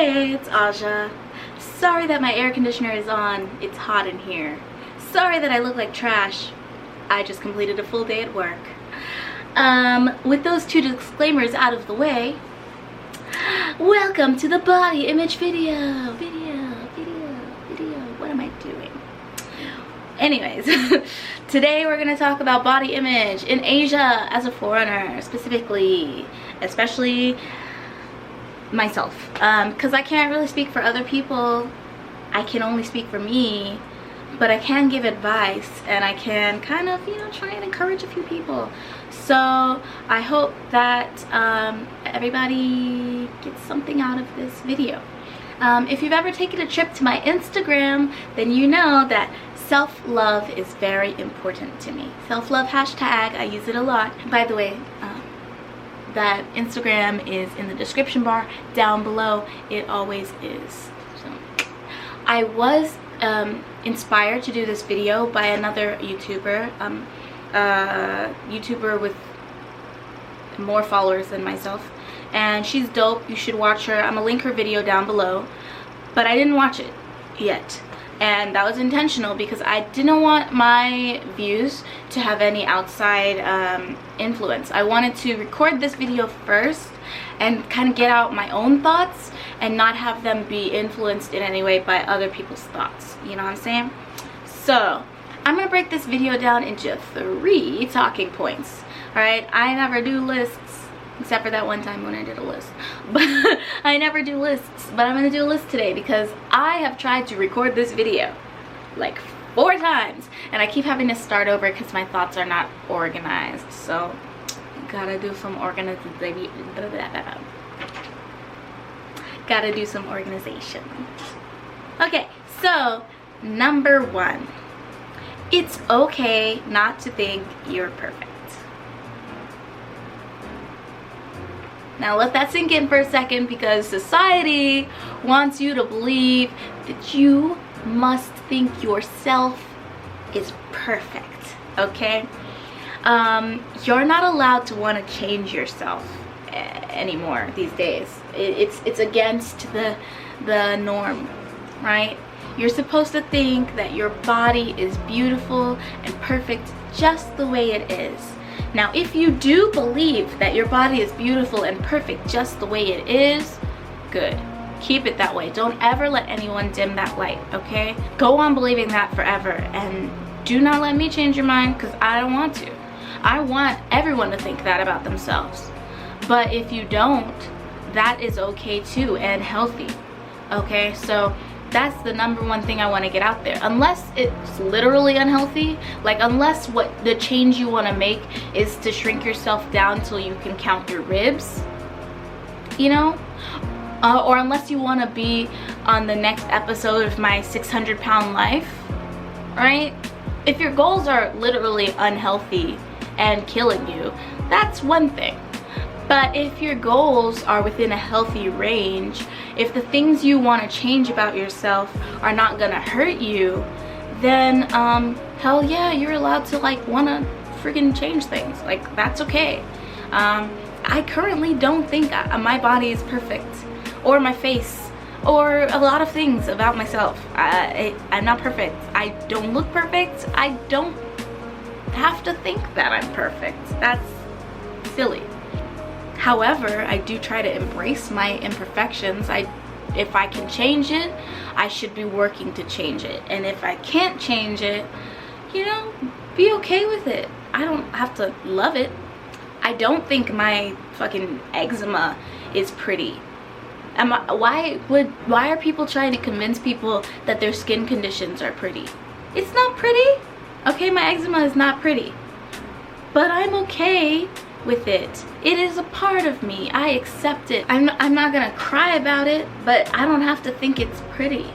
Hey, it's Aja. Sorry that my air conditioner is on. It's hot in here. Sorry that I look like trash. I just completed a full day at work. With those two disclaimers out of the way, welcome to the body image video. What am I doing? Anyways, today we're gonna talk about body image in Asia as a foreigner, specifically, especially myself, because I can't really speak for other people. I can only speak for me, but I can give advice and I can kind of, try and encourage a few people. So I hope that everybody gets something out of this video. If you've ever taken a trip to my Instagram, then you know that self-love is very important to me. Self-love hashtag, I use it a lot. By the way, that Instagram is in the description bar down below. It always is. So I was inspired to do this video by another YouTuber, YouTuber with more followers than myself, and she's dope. You should watch her. I'm gonna link her video down below, but I didn't watch it yet, and that was intentional because I didn't want my views to have any outside influence. I wanted to record this video first and kind of get out my own thoughts and not have them be influenced in any way by other people's thoughts. You know what I'm saying? So I'm gonna break this video down into 3 talking points. Alright, I never do lists, except for that one time when I did a list. But I never do lists, but I'm gonna do a list today because I have tried to record this video like 4 times and I keep having to start over because my thoughts are not organized. So gotta do some gotta do some organization. Okay, so number 1, it's okay not to think you're perfect. Now let that sink in for a second, because society wants you to believe that you must think yourself is perfect, okay? You're not allowed to want to change yourself anymore these days. It's against the norm, right? You're supposed to think that your body is beautiful and perfect just the way it is. Now, if you do believe that your body is beautiful and perfect just the way it is, good. Keep it that way. Don't ever let anyone dim that light, okay? Go on believing that forever, and do not let me change your mind, because I don't want to. I want everyone to think that about themselves. But if you don't, that is okay too, and healthy, okay? So that's the number 1 thing I want to get out there. Unless it's literally unhealthy, like unless what the change you want to make is to shrink yourself down till you can count your ribs, or unless you want to be on the next episode of my 600-pound life, right? If your goals are literally unhealthy and killing you, that's one thing. But if your goals are within a healthy range, if the things you want to change about yourself are not gonna hurt you, then hell yeah, you're allowed to want to friggin' change things. Like, that's okay. I currently don't think my body is perfect, or my face, or a lot of things about myself. I'm not perfect. I don't look perfect. I don't have to think that I'm perfect. That's silly. However, I do try to embrace my imperfections. If I can change it, I should be working to change it. And if I can't change it, be okay with it. I don't have to love it. I don't think my fucking eczema is pretty. Why are people trying to convince people that their skin conditions are pretty? It's not pretty. Okay, my eczema is not pretty. But I'm okay with it. It is a part of me. I accept it. I'm not gonna cry about it, but I don't have to think it's pretty.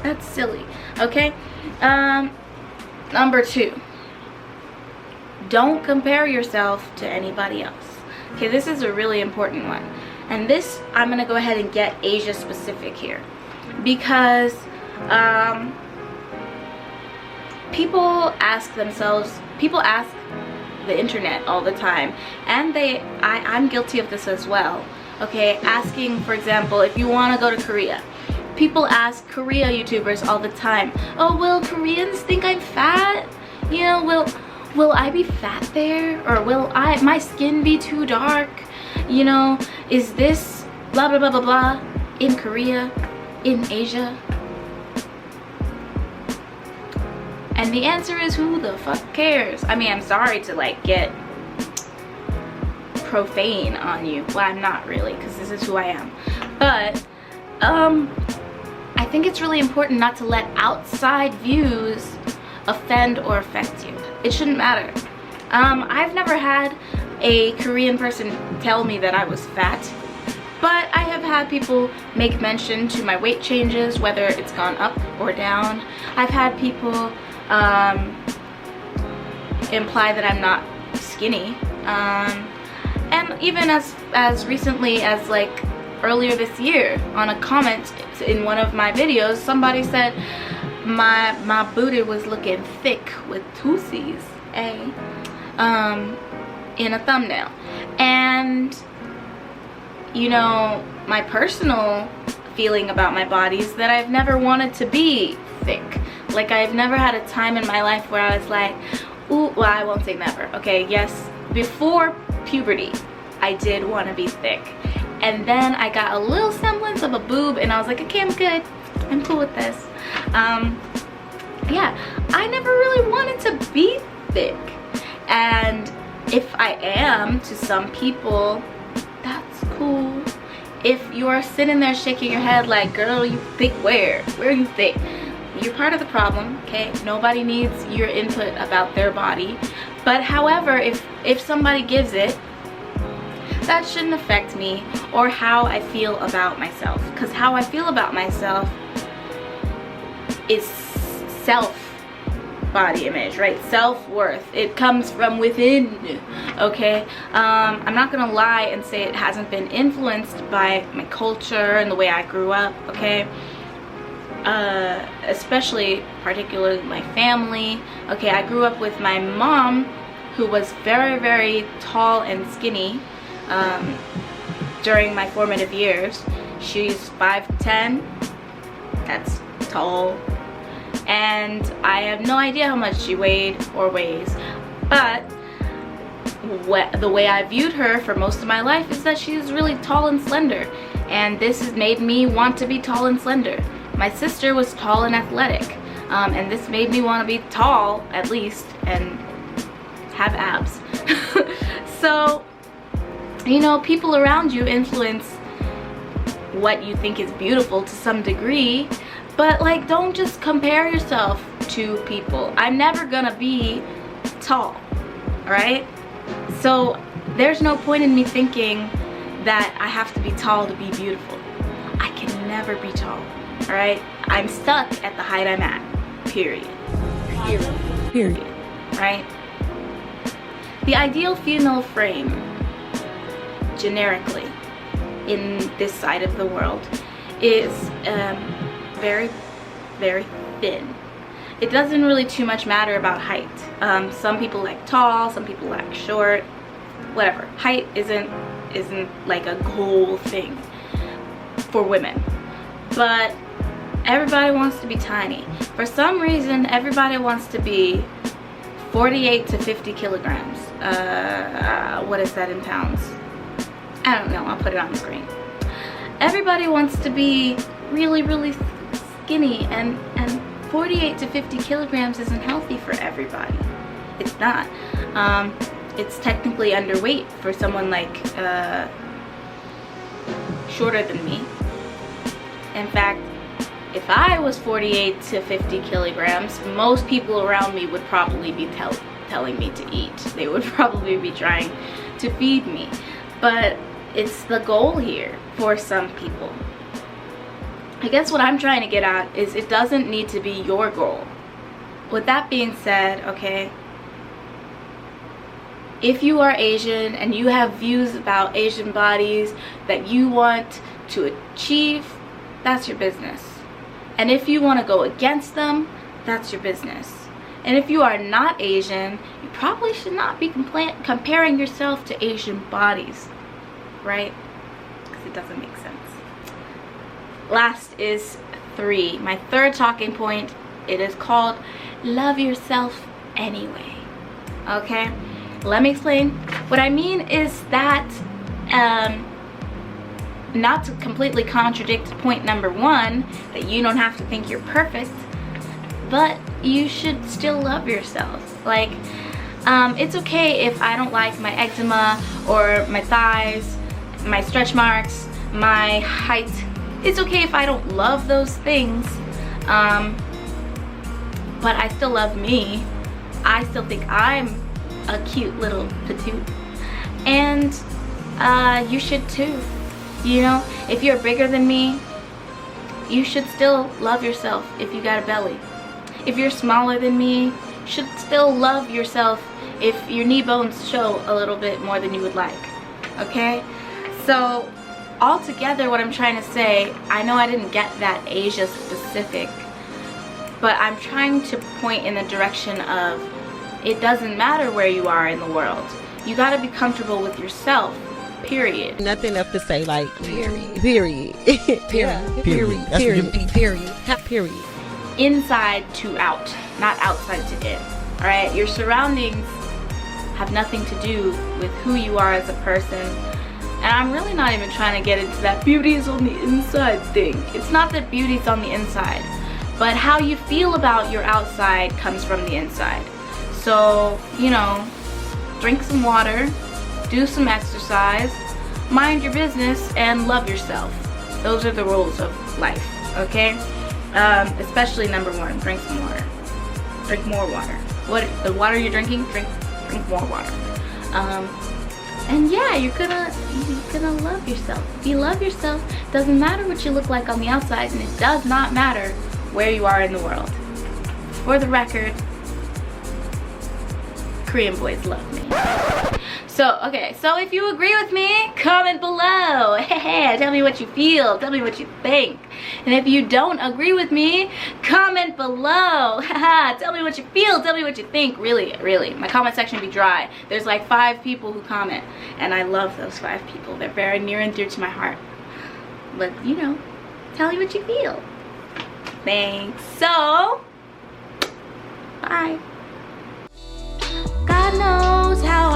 That's silly, okay? Number 2, don't compare yourself to anybody else. Okay, this is a really important one. And this, I'm gonna go ahead and get Asia specific here, because people ask the internet all the time, and I'm guilty of this as well. okay, asking, for example, if you want to go to Korea. People ask Korea YouTubers all the time, oh, will Koreans think I'm fat? You know, will I be fat there? Or will my skin be too dark? You know, is this blah blah blah blah blah in Korea, in Asia? And the answer is, who the fuck cares? I mean, I'm sorry to like get profane on you. Well, I'm not really, because this is who I am. But I think it's really important not to let outside views offend or affect you. It shouldn't matter. I've never had a Korean person tell me that I was fat, but I have had people make mention to my weight changes, whether it's gone up or down. I've had people imply that I'm not skinny, and even as recently as like earlier this year, on a comment in one of my videos, somebody said my booty was looking thick with two C's, in a thumbnail. And you know, my personal feeling about my body is that I've never wanted to be thick. Like, I've never had a time in my life where I was like, ooh, well, I won't say never, okay? Yes, before puberty, I did want to be thick. And then I got a little semblance of a boob, and I was like, okay, I'm good. I'm cool with this. Yeah, I never really wanted to be thick. And if I am, to some people, that's cool. If you're sitting there shaking your head like, girl, you thick where? Where are you thick? You're part of the problem, okay? Nobody needs your input about their body. But however, if somebody gives it, that shouldn't affect me or how I feel about myself. Because how I feel about myself is self-body image, right? Self-worth. It comes from within, okay? I'm not gonna lie and say it hasn't been influenced by my culture and the way I grew up, okay? Especially, particularly my family. Okay, I grew up with my mom, who was very, very tall and skinny during my formative years. She's 5'10", that's tall, and I have no idea how much she weighed or weighs, but the way I viewed her for most of my life is that she's really tall and slender, and this has made me want to be tall and slender. My sister was tall and athletic, and this made me want to be tall, at least, and have abs. So, you know, people around you influence what you think is beautiful to some degree, but like, don't just compare yourself to people. I'm never gonna be tall, alright? So there's no point in me thinking that I have to be tall to be beautiful. I can never be tall, alright? I'm stuck at the height I'm at, period. Period, right? The ideal female frame, generically, in this side of the world, is very, very thin. It doesn't really too much matter about height. Some people like tall, some people like short, whatever. Height isn't like a goal thing for women, but everybody wants to be tiny. For some reason, everybody wants to be 48 to 50 kilograms. What is that in pounds? I don't know, I'll put it on the screen. Everybody wants to be really, really skinny, and 48 to 50 kilograms isn't healthy for everybody. It's not. It's technically underweight for someone like shorter than me. In fact, if I was 48 to 50 kilograms, most people around me would probably be telling me to eat. They would probably be trying to feed me. But it's the goal here for some people. I guess what I'm trying to get at is it doesn't need to be your goal. With that being said, okay, if you are Asian and you have views about Asian bodies that you want to achieve, that's your business. And if you want to go against them, that's your business. And if you are not Asian, you probably should not be comparing yourself to Asian bodies, right? it doesn't make sense. Last is 3. My third talking point. It is called love yourself anyway. Okay, let me explain. What I mean is that not to completely contradict point number 1, that you don't have to think you're perfect, but you should still love yourself. Like, it's okay if I don't like my eczema or my thighs, my stretch marks, my height. It's okay if I don't love those things, but I still love me. I still think I'm a cute little petite, and you should too. You know, if you're bigger than me, you should still love yourself if you got a belly. If you're smaller than me, you should still love yourself if your knee bones show a little bit more than you would like. Okay? So, altogether, what I'm trying to say, I know I didn't get that Asia specific, but I'm trying to point in the direction of it doesn't matter where you are in the world. You gotta be comfortable with yourself. Period. Nothing left to say, like, Period. Period. Period. Period. Period. Period. Period. Inside to out, not outside to in. Alright? Your surroundings have nothing to do with who you are as a person. And I'm really not even trying to get into that beauty is on the inside thing. It's not that beauty's on the inside, but how you feel about your outside comes from the inside. So, you know, drink some water, do some exercise, mind your business, and love yourself. Those are the rules of life, okay? Especially number 1, drink some water. Drink more water. What the water you're drinking, drink more water. And yeah, you're gonna love yourself. If you love yourself, doesn't matter what you look like on the outside, and it does not matter where you are in the world. For the record, Korean boys love me. So, okay, so if you agree with me, comment below. Hey, tell me what you feel, tell me what you think. And if you don't agree with me, comment below. Tell me what you feel, tell me what you think. Really, my comment section be dry. There's like 5 people who comment, and I love those 5 people. They're very near and dear to my heart. But, you know, tell me what you feel. Thanks. So, bye. God knows how